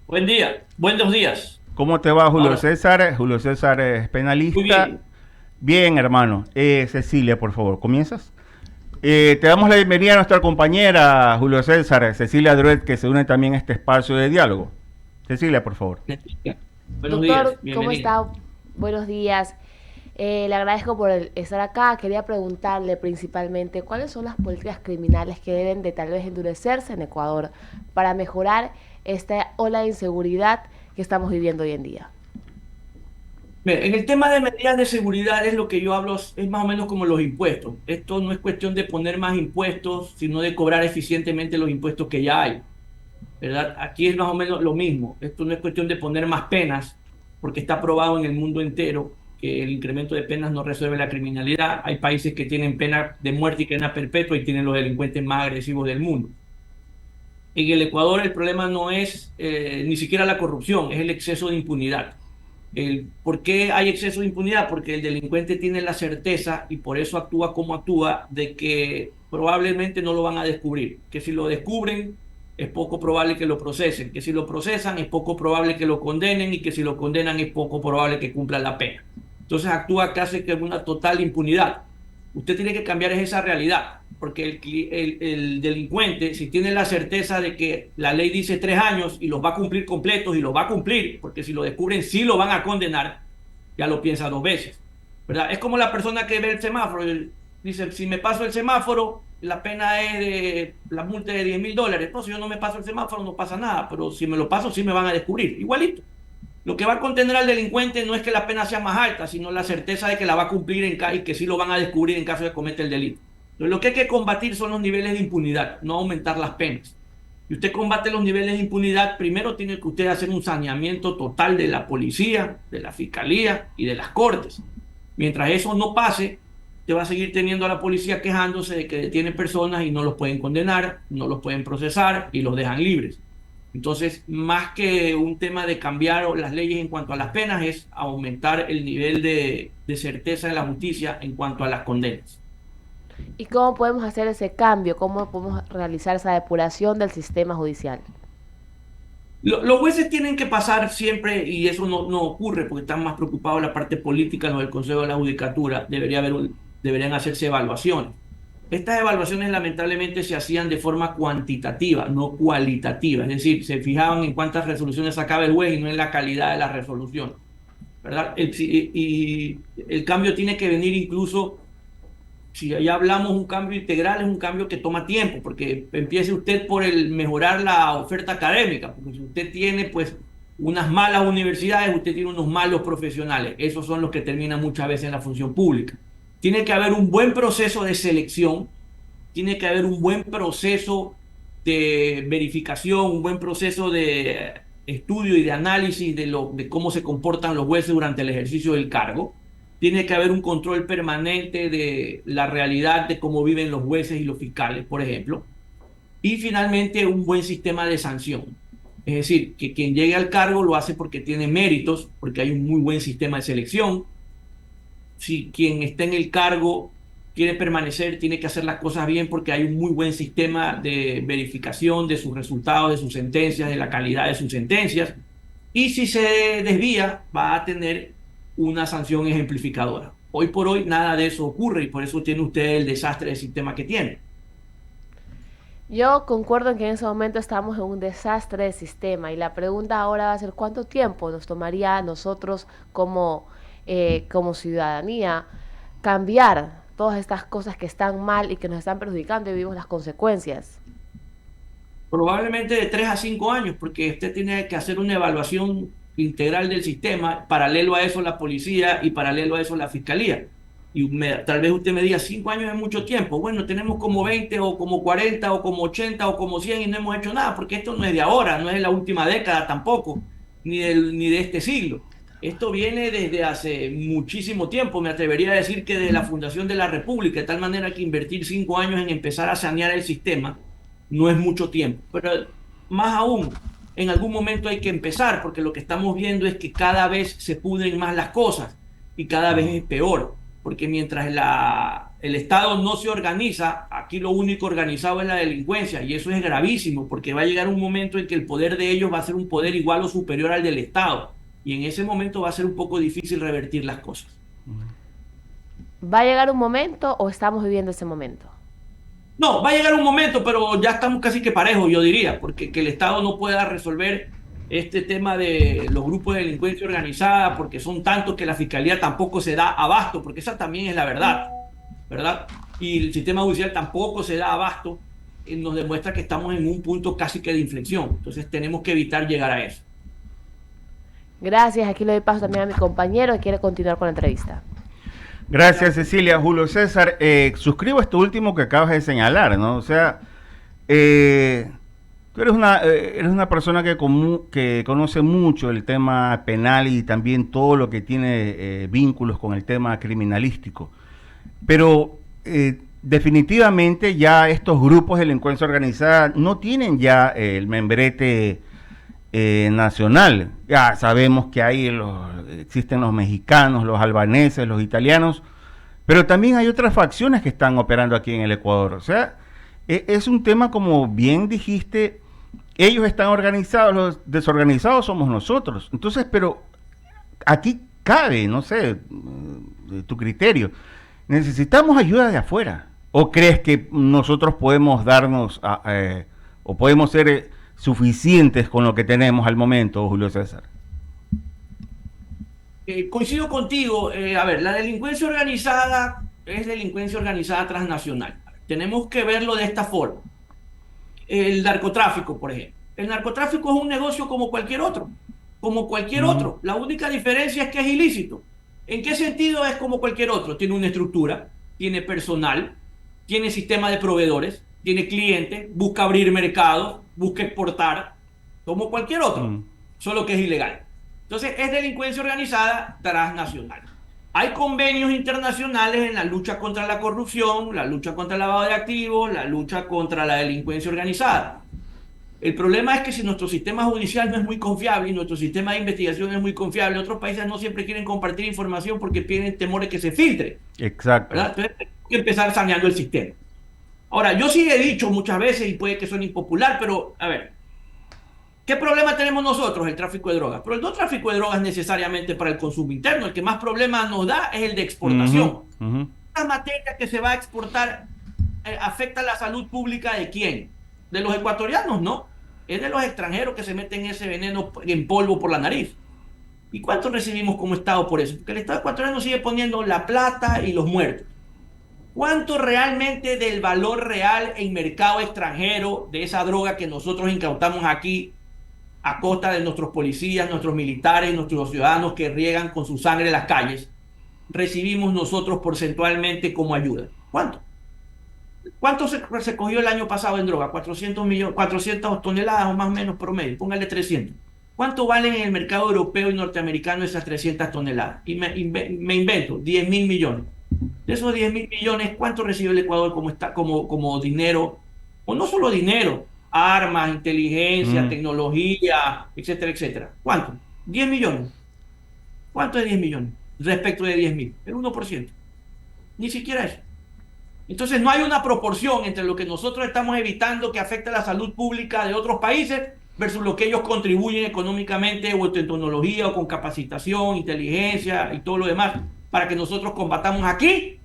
Buen día, buenos días. ¿Cómo te va, Julio Ahora, César? Julio César es muy penalista. bien. Bien, hermano. Cecilia, por favor, ¿comienzas? Te damos la bienvenida a nuestra compañera, Julio César, Cecilia Druet, que se une también a este espacio de diálogo. Cecilia, por favor. Buenos días, Doctor, ¿cómo bienvenido. está? Buenos días. Le agradezco por estar acá. Quería preguntarle principalmente cuáles son las políticas criminales que deben de tal vez endurecerse en Ecuador para mejorar esta ola de inseguridad que estamos viviendo hoy en día. Bien, en el tema de medidas de seguridad es lo que yo hablo, es más o menos como los impuestos. Esto no es cuestión de poner más impuestos, sino de cobrar eficientemente los impuestos que ya hay, ¿verdad? Aquí es más o menos lo mismo. Esto no es cuestión de poner más penas, porque está probado en el mundo entero que el incremento de penas no resuelve la criminalidad. Hay países que tienen pena de muerte y pena perpetua y tienen los delincuentes más agresivos del mundo. En el Ecuador el problema no es ni siquiera la corrupción, es el exceso de impunidad. ¿Por qué hay exceso de impunidad? Porque el delincuente tiene la certeza y por eso actúa como actúa de que probablemente no lo van a descubrir, que si lo descubren es poco probable que lo procesen, que si lo procesan es poco probable que lo condenen y que si lo condenan es poco probable que cumpla la pena. Entonces actúa casi que en una total impunidad. Usted tiene que cambiar esa realidad, porque el delincuente, si tiene la certeza de que la ley dice 3 años y los va a cumplir completos y los va a cumplir, porque si lo descubren sí lo van a condenar, ya lo piensa dos veces, ¿verdad? Es como la persona que ve el semáforo, dice, si me paso el semáforo, la pena es la multa de $10.000. No, si yo no me paso el semáforo no pasa nada, pero si me lo paso sí me van a descubrir, igualito. Lo que va a contener al delincuente no es que la pena sea más alta, sino la certeza de que la va a cumplir y que sí lo van a descubrir en caso de cometer el delito. Entonces, lo que hay que combatir son los niveles de impunidad, no aumentar las penas. Y usted combate los niveles de impunidad, primero tiene que usted hacer un saneamiento total de la policía, de la fiscalía y de las cortes. Mientras eso no pase, te va a seguir teniendo a la policía quejándose de que detiene personas y no los pueden condenar, no los pueden procesar y los dejan libres. Entonces, más que un tema de cambiar las leyes en cuanto a las penas, es aumentar el nivel de certeza de la justicia en cuanto a las condenas. ¿Y cómo podemos hacer ese cambio? ¿Cómo podemos realizar esa depuración del sistema judicial? Los jueces tienen que pasar siempre, y eso no ocurre porque están más preocupados la parte política, los del Consejo de la Judicatura, deberían hacerse evaluaciones. Estas evaluaciones lamentablemente se hacían de forma cuantitativa, no cualitativa, es decir, se fijaban en cuántas resoluciones sacaba el juez y no en la calidad de la resolución, ¿verdad? Y el cambio tiene que venir incluso, si ya hablamos un cambio integral, es un cambio que toma tiempo, porque empiece usted por el mejorar la oferta académica, porque si usted tiene pues unas malas universidades, usted tiene unos malos profesionales, esos son los que terminan muchas veces en la función pública. Tiene que haber un buen proceso de selección, tiene que haber un buen proceso de verificación, un buen proceso de estudio y de análisis de cómo se comportan los jueces durante el ejercicio del cargo. Tiene que haber un control permanente de la realidad de cómo viven los jueces y los fiscales, por ejemplo. Y finalmente, un buen sistema de sanción. Es decir, que quien llegue al cargo lo hace porque tiene méritos, porque hay un muy buen sistema de selección. Si quien está en el cargo quiere permanecer, tiene que hacer las cosas bien porque hay un muy buen sistema de verificación de sus resultados, de sus sentencias, de la calidad de sus sentencias. Y si se desvía, va a tener una sanción ejemplificadora. Hoy por hoy nada de eso ocurre y por eso tiene usted el desastre del sistema que tiene. Yo concuerdo en que en ese momento estamos en un desastre de sistema y la pregunta ahora va a ser cuánto tiempo nos tomaría a nosotros como ciudadanía cambiar todas estas cosas que están mal y que nos están perjudicando y vivimos las consecuencias. Probablemente de 3 a 5 años, porque usted tiene que hacer una evaluación integral del sistema, paralelo a eso la policía y paralelo a eso la fiscalía. Y tal vez usted me diga, 5 años es mucho tiempo. Bueno, tenemos como 20 o como 40 o como 80 o como 100 y no hemos hecho nada, porque esto no es de ahora, no es de la última década tampoco, ni de este siglo. Esto viene desde hace muchísimo tiempo, me atrevería a decir que desde la fundación de la República, de tal manera que invertir 5 años en empezar a sanear el sistema no es mucho tiempo. Pero más aún, en algún momento hay que empezar, porque lo que estamos viendo es que cada vez se pudren más las cosas y cada vez es peor. porque mientras el Estado no se organiza, aquí lo único organizado es la delincuencia, y eso es gravísimo, porque va a llegar un momento en que el poder de ellos va a ser un poder igual o superior al del Estado, y en ese momento va a ser un poco difícil revertir las cosas. ¿Va a llegar un momento o estamos viviendo ese momento? No, va a llegar un momento, pero ya estamos casi que parejos, yo diría, porque que el Estado no pueda resolver este tema de los grupos de delincuencia organizada, porque son tantos que la fiscalía tampoco se da abasto, porque esa también es la verdad, ¿verdad? Y el sistema judicial tampoco se da abasto, nos demuestra que estamos en un punto casi que de inflexión. Entonces tenemos que evitar llegar a eso. Gracias, aquí le doy paso también a mi compañero que quiere continuar con la entrevista. Gracias, Cecilia. Julio César, suscribo esto último que acabas de señalar, ¿no? O sea, tú eres una persona que conoce mucho el tema penal y también todo lo que tiene vínculos con el tema criminalístico. Pero definitivamente ya estos grupos de delincuencia organizada no tienen ya el membrete nacional. Ya sabemos que existen los mexicanos, los albaneses, los italianos, pero también hay otras facciones que están operando aquí en el Ecuador. O sea, es un tema, como bien dijiste, ellos están organizados, los desorganizados somos nosotros. Entonces, pero aquí cabe, no sé, tu criterio, ¿necesitamos ayuda de afuera? ¿O crees que nosotros podemos darnos o podemos ser suficientes con lo que tenemos al momento, Julio César? Coincido contigo. A ver, la delincuencia organizada es delincuencia organizada transnacional. Tenemos que verlo de esta forma. El narcotráfico, por ejemplo. El narcotráfico es un negocio como cualquier otro, como cualquier otro. La única diferencia es que es ilícito. ¿En qué sentido es como cualquier otro? Tiene una estructura, tiene personal, tiene sistema de proveedores, tiene clientes, busca abrir mercados, busca exportar, como cualquier otro, solo que es ilegal. Entonces, es delincuencia organizada transnacional. Hay convenios internacionales en la lucha contra la corrupción, la lucha contra el lavado de activos, la lucha contra la delincuencia organizada. El problema es que si nuestro sistema judicial no es muy confiable y nuestro sistema de investigación es muy confiable, otros países no siempre quieren compartir información porque tienen temor de que se filtre. Exacto. ¿Verdad? Entonces, hay que empezar saneando el sistema. Ahora, yo sí he dicho muchas veces, y puede que suene impopular, pero a ver, ¿qué problema tenemos nosotros? El tráfico de drogas. Pero el no tráfico de drogas necesariamente para el consumo interno. El que más problemas nos da es el de exportación. La materia que se va a exportar afecta a la salud pública ¿de quién? De los ecuatorianos, no. Es de los extranjeros que se meten ese veneno en polvo por la nariz. ¿Y cuánto recibimos como Estado por eso? Porque el Estado ecuatoriano sigue poniendo la plata y los muertos. ¿Cuánto realmente del valor real en mercado extranjero de esa droga que nosotros incautamos aquí a costa de nuestros policías, nuestros militares, nuestros ciudadanos que riegan con su sangre las calles, recibimos nosotros porcentualmente como ayuda? ¿Cuánto? ¿Cuánto se cogió el año pasado en droga? 400 toneladas o más o menos promedio, póngale 300. ¿Cuánto valen en el mercado europeo y norteamericano esas 300 toneladas? Y me invento, 10.000 millones. De esos 10.000 millones, ¿cuánto recibe el Ecuador como dinero? O no solo dinero, armas, inteligencia, tecnología, etcétera, etcétera. ¿Cuánto? 10 millones. ¿Cuánto es 10 millones respecto de 10.000? El 1%. Ni siquiera eso. Entonces no hay una proporción entre lo que nosotros estamos evitando que afecte a la salud pública de otros países versus lo que ellos contribuyen económicamente o en tecnología o con capacitación, inteligencia y todo lo demás para que nosotros combatamos aquí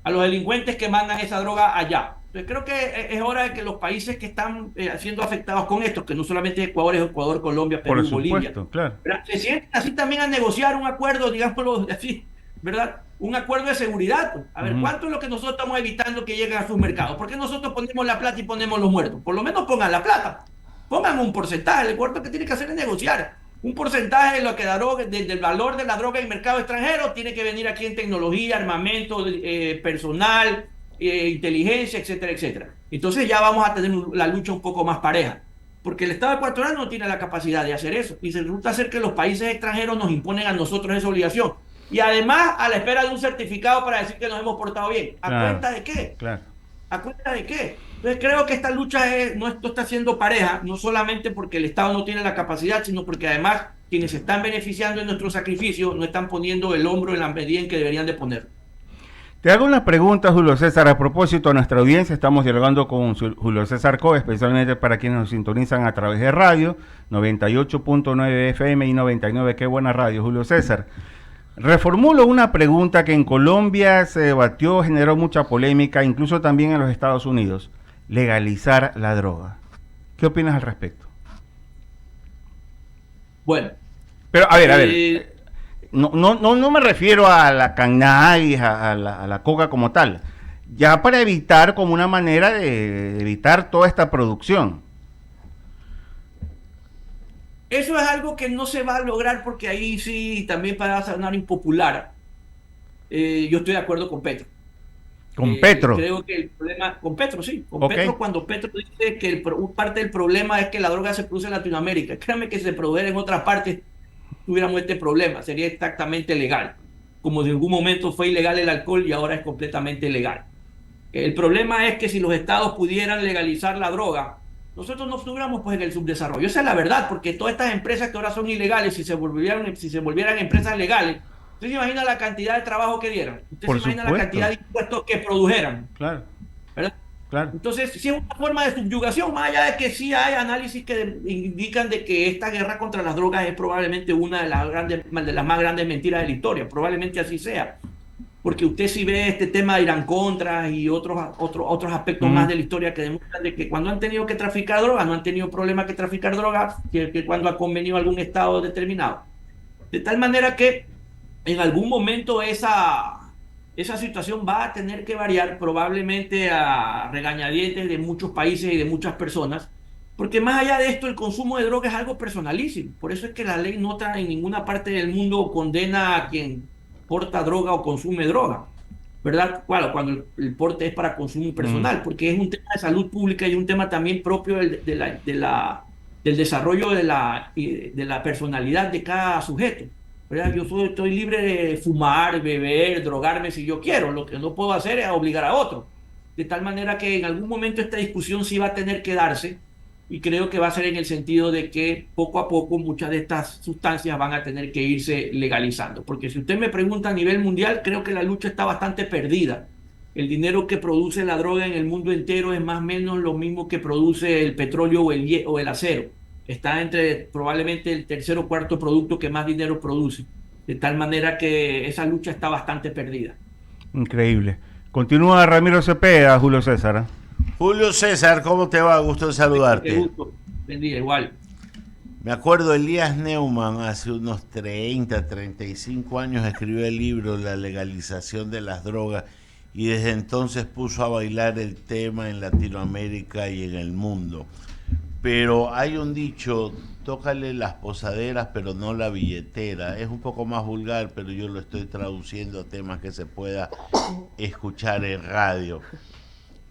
a los delincuentes que mandan esa droga allá. Entonces creo que es hora de que los países que están siendo afectados con esto, que no solamente es Ecuador, Colombia, Perú, Bolivia, claro, se sienten así también a negociar un acuerdo, digámoslo así, ¿verdad? Un acuerdo de seguridad. A ver, ¿cuánto es lo que nosotros estamos evitando que lleguen a sus mercados? ¿Por qué nosotros ponemos la plata y ponemos los muertos? Por lo menos pongan la plata. Pongan un porcentaje. El cuarto que tiene que hacer es negociar. Un porcentaje de lo que del valor de la droga en el mercado extranjero tiene que venir aquí en tecnología, armamento, personal, inteligencia, etcétera, etcétera. Entonces ya vamos a tener la lucha un poco más pareja. Porque el Estado ecuatoriano no tiene la capacidad de hacer eso. Y se resulta ser que los países extranjeros nos imponen a nosotros esa obligación. Y además a la espera de un certificado para decir que nos hemos portado bien. ¿A cuenta de qué? Claro. ¿A cuenta de qué? Entonces creo que esta lucha no está siendo pareja, no solamente porque el Estado no tiene la capacidad, sino porque además quienes se están beneficiando de nuestro sacrificio no están poniendo el hombro en la medida en que deberían de poner. Te hago una pregunta, Julio César, a propósito de nuestra audiencia. Estamos dialogando con Julio César Coe, especialmente para quienes nos sintonizan a través de radio, 98.9 FM y 99. Qué buena radio, Julio César. Reformulo una pregunta que en Colombia se debatió, generó mucha polémica, incluso también en los Estados Unidos. Legalizar la droga. ¿Qué opinas al respecto? Bueno, Pero, a ver. No me refiero a la cannabis, a la coca como tal. Ya para evitar, como una manera de evitar toda esta producción. eso es algo que no se va a lograr porque ahí sí, también para sonar impopular, yo estoy de acuerdo con Petro. Con Petro. Creo que el problema, con Petro, sí, con Ok. Petro, cuando Petro dice que parte del problema es que la droga se produce en Latinoamérica. Créame que si se produjera en otras partes, tuviéramos este problema, sería exactamente legal. Como si en algún momento fue ilegal el alcohol y ahora es completamente legal. El problema es que si los estados pudieran legalizar la droga, nosotros no estuviéramos pues en el subdesarrollo. Esa es la verdad, porque todas estas empresas que ahora son ilegales, si se volvieran empresas legales, usted se imagina la cantidad de trabajo que dieran, usted Por se imagina la supuesto. cantidad de impuestos que produjeran, Claro, ¿verdad? claro. Entonces, sí es una forma de subyugación, más allá de que sí hay análisis que indican de que esta guerra contra las drogas es probablemente una de las más grandes mentiras de la historia, probablemente así sea, porque usted sí ve este tema de Irán Contra y otros aspectos más de la historia que demuestran de que cuando han tenido que traficar drogas, no han tenido problema que traficar drogas, que cuando ha convenido algún estado determinado. De tal manera que en algún momento esa situación va a tener que variar probablemente a regañadientes de muchos países y de muchas personas, porque más allá de esto el consumo de drogas es algo personalísimo. Por eso es que la ley no está en ninguna parte del mundo condena a quien porta droga o consume droga, ¿verdad? Claro, cuando el porte es para consumo Mm. personal, porque es un tema de salud pública y un tema también propio del desarrollo de la personalidad de cada sujeto. ¿Verdad? Estoy libre de fumar, beber, drogarme si yo quiero. Lo que no puedo hacer es obligar a otro. De tal manera que en algún momento esta discusión sí va a tener que darse y creo que va a ser en el sentido de que poco a poco muchas de estas sustancias van a tener que irse legalizando. Porque si usted me pregunta a nivel mundial, creo que la lucha está bastante perdida. El dinero que produce la droga en el mundo entero es más o menos lo mismo que produce el petróleo o el acero. Está entre probablemente el tercer o cuarto producto que más dinero produce. De tal manera que esa lucha está bastante perdida. Increíble. Continúa Ramiro Cepeda, Julio César. Julio César, ¿cómo te va? Gusto en Qué saludarte. gusto. Buen día, igual. Me acuerdo, Elías Neumann hace unos 35 años escribió el libro La legalización de las drogas y desde entonces puso a bailar el tema en Latinoamérica y en el mundo. Pero hay un dicho, tócale las posaderas pero no la billetera. Es un poco más vulgar, pero yo lo estoy traduciendo a temas que se pueda escuchar en radio.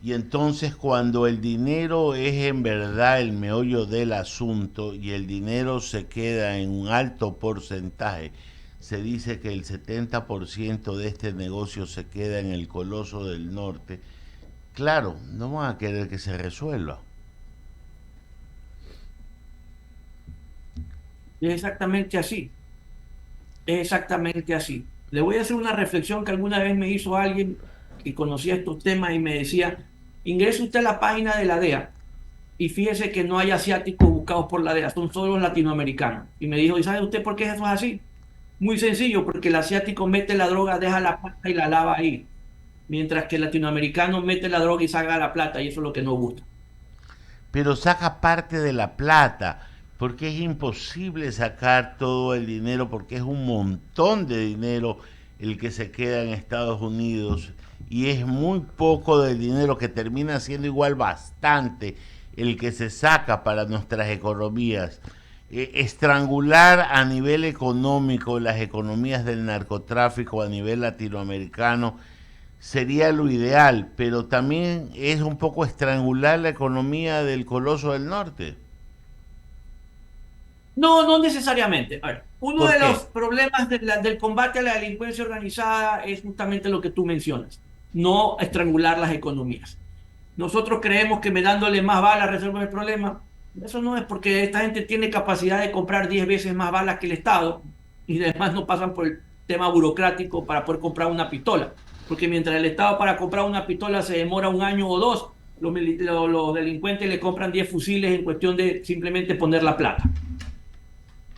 Y entonces cuando el dinero es en verdad el meollo del asunto y el dinero se queda en un alto porcentaje, se dice que el 70% de este negocio se queda en el Coloso del Norte, claro, no van a querer que se resuelva. Es exactamente así. Es exactamente así. Le voy a hacer una reflexión que alguna vez me hizo alguien que conocía estos temas y me decía, ingrese usted a la página de la DEA y fíjese que no hay asiáticos buscados por la DEA, son solo los latinoamericanos. Y me dijo, ¿y sabe usted por qué eso es así? Muy sencillo, porque el asiático mete la droga, deja la plata y la lava ahí, mientras que el latinoamericano mete la droga y saca la plata, y eso es lo que nos gusta. Pero saca parte de la plata, porque es imposible sacar todo el dinero, porque es un montón de dinero el que se queda en Estados Unidos y es muy poco del dinero que termina siendo igual bastante el que se saca para nuestras economías. Estrangular a nivel económico las economías del narcotráfico a nivel latinoamericano sería lo ideal, pero también es un poco estrangular la economía del Coloso del Norte. No, no necesariamente. A ver, uno ¿Por de los qué? problemas del combate a la delincuencia organizada es justamente lo que tú mencionas, no estrangular las economías. Nosotros creemos que dándole más balas resolvemos el problema. Eso no es porque esta gente tiene capacidad de comprar 10 veces más balas que el Estado y además no pasan por el tema burocrático para poder comprar una pistola. Porque mientras el Estado para comprar una pistola se demora un año o dos, los delincuentes le compran 10 fusiles en cuestión de simplemente poner la plata.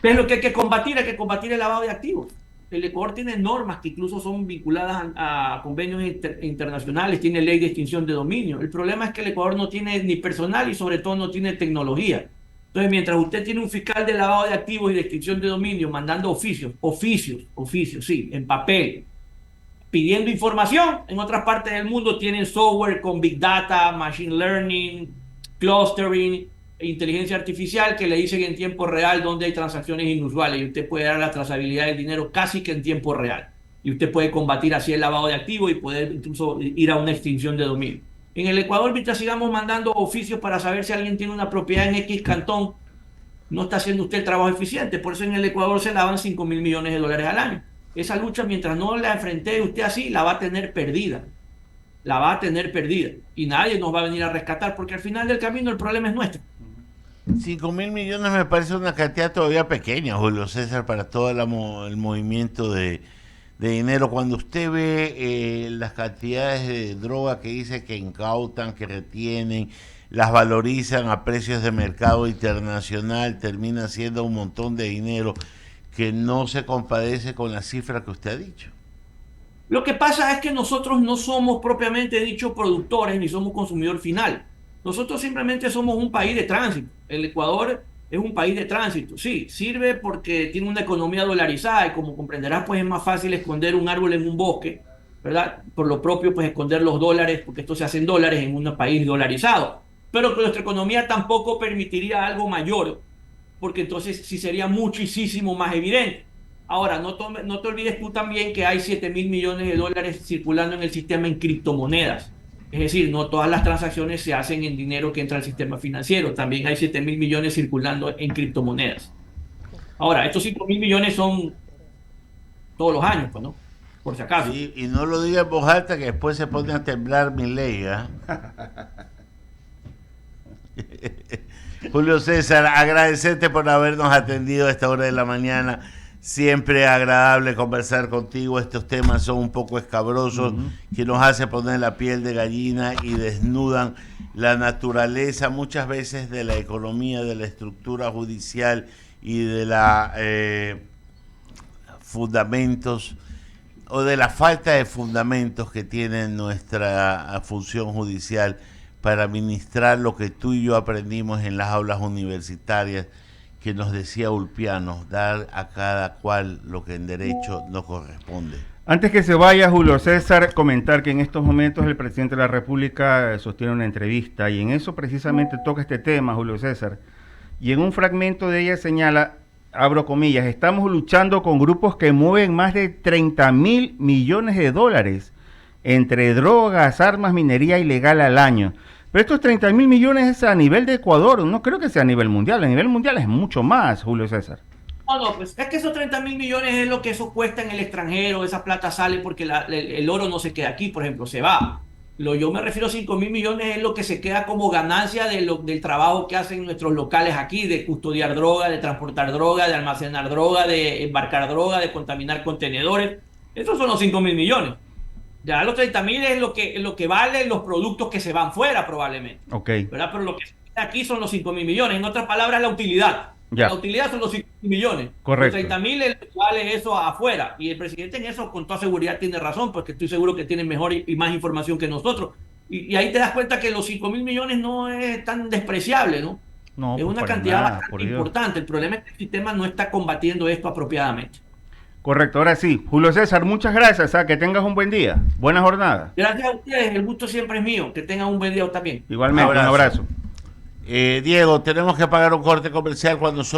¿Qué es lo que hay que combatir? Hay que combatir el lavado de activos. El Ecuador tiene normas que incluso son vinculadas a convenios internacionales, tiene ley de extinción de dominio. El problema es que el Ecuador no tiene ni personal y sobre todo no tiene tecnología. Entonces, mientras usted tiene un fiscal de lavado de activos y de extinción de dominio mandando oficios, sí, en papel, pidiendo información, en otras partes del mundo tienen software con Big Data, Machine Learning, Clustering, inteligencia artificial que le dicen en tiempo real dónde hay transacciones inusuales y usted puede dar la trazabilidad del dinero casi que en tiempo real. Y usted puede combatir así el lavado de activos y poder incluso ir a una extinción de dominio. En el Ecuador, mientras sigamos mandando oficios para saber si alguien tiene una propiedad en X cantón, no está haciendo usted el trabajo eficiente. Por eso en el Ecuador se lavan 5.000 millones de dólares al año. Esa lucha, mientras no la enfrente usted así, la va a tener perdida. La va a tener perdida. Y nadie nos va a venir a rescatar porque al final del camino el problema es nuestro. 5.000 millones me parece una cantidad todavía pequeña, Julio César, para todo el movimiento de dinero. Cuando usted ve las cantidades de droga que dice que incautan, que retienen, las valorizan a precios de mercado internacional, termina siendo un montón de dinero que no se compadece con la cifra que usted ha dicho. Lo que pasa es que nosotros no somos propiamente dicho productores ni somos consumidor final. Nosotros simplemente somos un país de tránsito. El Ecuador es un país de tránsito. Sí, sirve porque tiene una economía dolarizada y como comprenderás, pues es más fácil esconder un árbol en un bosque, ¿verdad? Por lo propio, pues esconder los dólares, porque esto se hace en dólares en un país dolarizado. Pero que nuestra economía tampoco permitiría algo mayor, porque entonces sí sería muchísimo más evidente. Ahora, no te olvides tú también que hay 7.000 millones de dólares circulando en el sistema en criptomonedas. Es decir, no todas las transacciones se hacen en dinero que entra al sistema financiero. También hay 7.000 millones circulando en criptomonedas. Ahora, estos 5.000 millones son todos los años, pues, ¿no? Por si acaso. Sí, y no lo diga en voz alta que después se pone a temblar mi ley, ¿eh? Julio César, agradecerte por habernos atendido a esta hora de la mañana. Siempre agradable conversar contigo. Estos temas son un poco escabrosos, que nos hace poner la piel de gallina y desnudan la naturaleza muchas veces de la economía, de la estructura judicial y de la fundamentos o de la falta de fundamentos que tiene nuestra función judicial para administrar lo que tú y yo aprendimos en las aulas universitarias, que nos decía Ulpiano, dar a cada cual lo que en derecho nos corresponde. Antes que se vaya Julio César, comentar que en estos momentos el presidente de la República sostiene una entrevista y en eso precisamente toca este tema, Julio César. Y en un fragmento de ella señala, abro comillas, estamos luchando con grupos que mueven más de 30.000 millones de dólares entre drogas, armas, minería ilegal al año. Pero estos 30.000 millones es a nivel de Ecuador, no creo que sea a nivel mundial. A nivel mundial es mucho más, Julio César. No, pues es que esos 30.000 millones es lo que eso cuesta en el extranjero, esa plata sale porque el oro no se queda aquí, por ejemplo, se va. Yo me refiero a 5.000 millones es lo que se queda como ganancia del trabajo que hacen nuestros locales aquí, de custodiar droga, de transportar droga, de almacenar droga, de embarcar droga, de contaminar contenedores. Esos son los 5.000 millones. Ya los 30.000 es lo que valen los productos que se van fuera probablemente. Ok. ¿Verdad? Pero lo que se queda aquí son los 5.000 millones. En otras palabras, la utilidad. Ya. La utilidad son los 5.000 millones. Correcto. Los 30.000 vale eso afuera. Y el presidente en eso con toda seguridad tiene razón, porque estoy seguro que tiene mejor y más información que nosotros. Y ahí te das cuenta que los 5.000 millones no es tan despreciable, ¿no? No, es pues una para cantidad nada, bastante por Dios. importante. El problema es que el sistema no está combatiendo esto apropiadamente. Correcto, ahora sí. Julio César, muchas gracias. Que tengas un buen día. Buena jornada. Gracias a ustedes, el gusto siempre es mío. Que tengan un buen día también. Igualmente, un abrazo. Diego, tenemos que pagar un corte comercial cuando son